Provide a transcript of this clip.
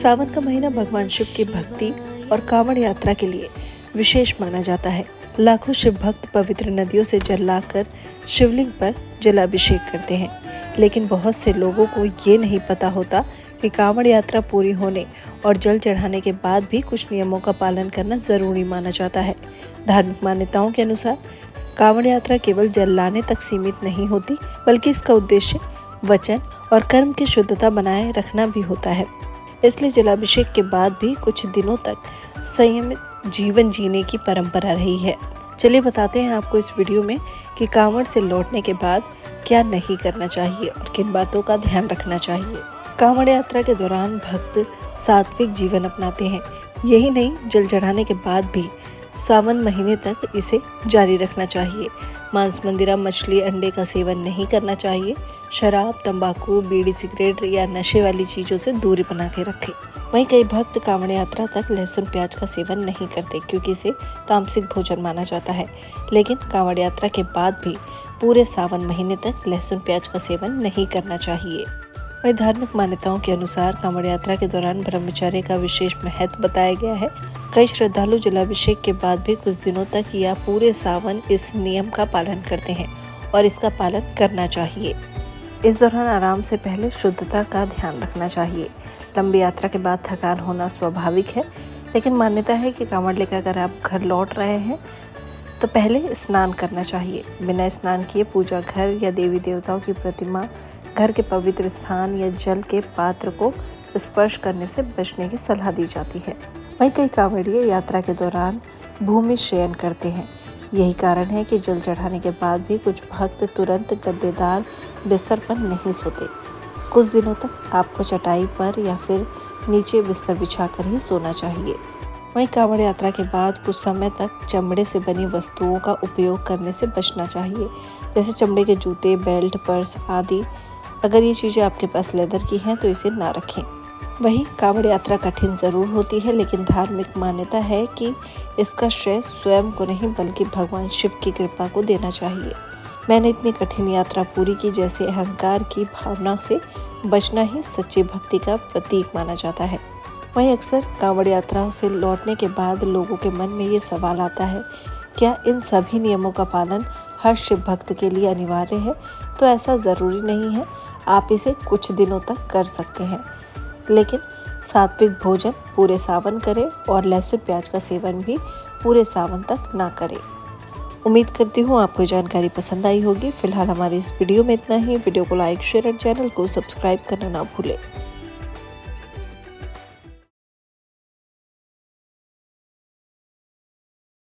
सावन का महीना भगवान शिव की भक्ति और कांवड़ यात्रा के लिए विशेष माना जाता है। लाखों शिव भक्त पवित्र नदियों से जल लाकर शिवलिंग पर जलाभिषेक करते हैं, लेकिन बहुत से लोगों को ये नहीं पता होता कि कांवड़ यात्रा पूरी होने और जल चढ़ाने के बाद भी कुछ नियमों का पालन करना जरूरी माना जाता है। धार्मिक मान्यताओं के अनुसार कांवड़ यात्रा केवल जल लाने तक सीमित नहीं होती, बल्कि इसका उद्देश्य वचन और कर्म की शुद्धता बनाए रखना भी होता है। इसलिए जलाभिषेक के बाद भी कुछ दिनों तक संयमित जीवन जीने की परंपरा रही है। चलिए बताते हैं आपको इस वीडियो में कि कांवड़ से लौटने के बाद क्या नहीं करना चाहिए और किन बातों का ध्यान रखना चाहिए। कांवड़ यात्रा के दौरान भक्त सात्विक जीवन अपनाते हैं। यही नहीं, जल चढ़ाने के बाद भी सावन महीने तक इसे जारी रखना चाहिए। मांस, मंदिरा, मछली, अंडे का सेवन नहीं करना चाहिए। शराब, तंबाकू, बीड़ी, सिगरेट या नशे वाली चीज़ों से दूरी बना के रखें। वहीं कई भक्त कांवड़ यात्रा तक लहसुन प्याज का सेवन नहीं करते, क्योंकि इसे तामसिक भोजन माना जाता है। लेकिन कांवड़ यात्रा के बाद भी पूरे सावन महीने तक लहसुन प्याज का सेवन नहीं करना चाहिए। वहीं धार्मिक मान्यताओं के अनुसार कांवड़ यात्रा के दौरान ब्रह्मचर्य का विशेष महत्व बताया गया है। कई श्रद्धालु जलाभिषेक के बाद भी कुछ दिनों तक या पूरे सावन इस नियम का पालन करते हैं और इसका पालन करना चाहिए। इस दौरान आराम से पहले शुद्धता का ध्यान रखना चाहिए। लंबी यात्रा के बाद थकान होना स्वाभाविक है, लेकिन मान्यता है कि कांवड़ लेकर अगर आप घर लौट रहे हैं तो पहले स्नान करना चाहिए। बिना स्नान किए पूजा घर या देवी देवताओं की प्रतिमा, घर के पवित्र स्थान या जल के पात्र को स्पर्श करने से बचने की सलाह दी जाती है। वहीं कई कांवड़िए यात्रा के दौरान भूमि शयन करते हैं। यही कारण है कि जल चढ़ाने के बाद भी कुछ भक्त तुरंत गद्देदार बिस्तर पर नहीं सोते। कुछ दिनों तक आपको चटाई पर या फिर नीचे बिस्तर बिछाकर ही सोना चाहिए। वहीं कांवड़ यात्रा के बाद कुछ समय तक चमड़े से बनी वस्तुओं का उपयोग करने से बचना चाहिए, जैसे चमड़े के जूते, बेल्ट, पर्स आदि। अगर ये चीज़ें आपके पास लेदर की हैं तो इसे ना रखें। वहीं कांवड़ यात्रा कठिन ज़रूर होती है, लेकिन धार्मिक मान्यता है कि इसका श्रेय स्वयं को नहीं बल्कि भगवान शिव की कृपा को देना चाहिए। मैंने इतनी कठिन यात्रा पूरी की, जैसे अहंकार की भावना से बचना ही सच्ची भक्ति का प्रतीक माना जाता है। वहीं अक्सर कांवड़ यात्रा से लौटने के बाद लोगों के मन में ये सवाल आता है, क्या इन सभी नियमों का पालन हर शिव भक्त के लिए अनिवार्य है? तो ऐसा ज़रूरी नहीं है, आप इसे कुछ दिनों तक कर सकते हैं, लेकिन सात्विक भोजन पूरे सावन करें और लहसुन प्याज का सेवन भी पूरे सावन तक ना करें। उम्मीद करती हूँ आपको जानकारी पसंद आई होगी। फिलहाल हमारे इस वीडियो में इतना ही। वीडियो को लाइक, शेयर और चैनल को सब्सक्राइब करना ना भूलें।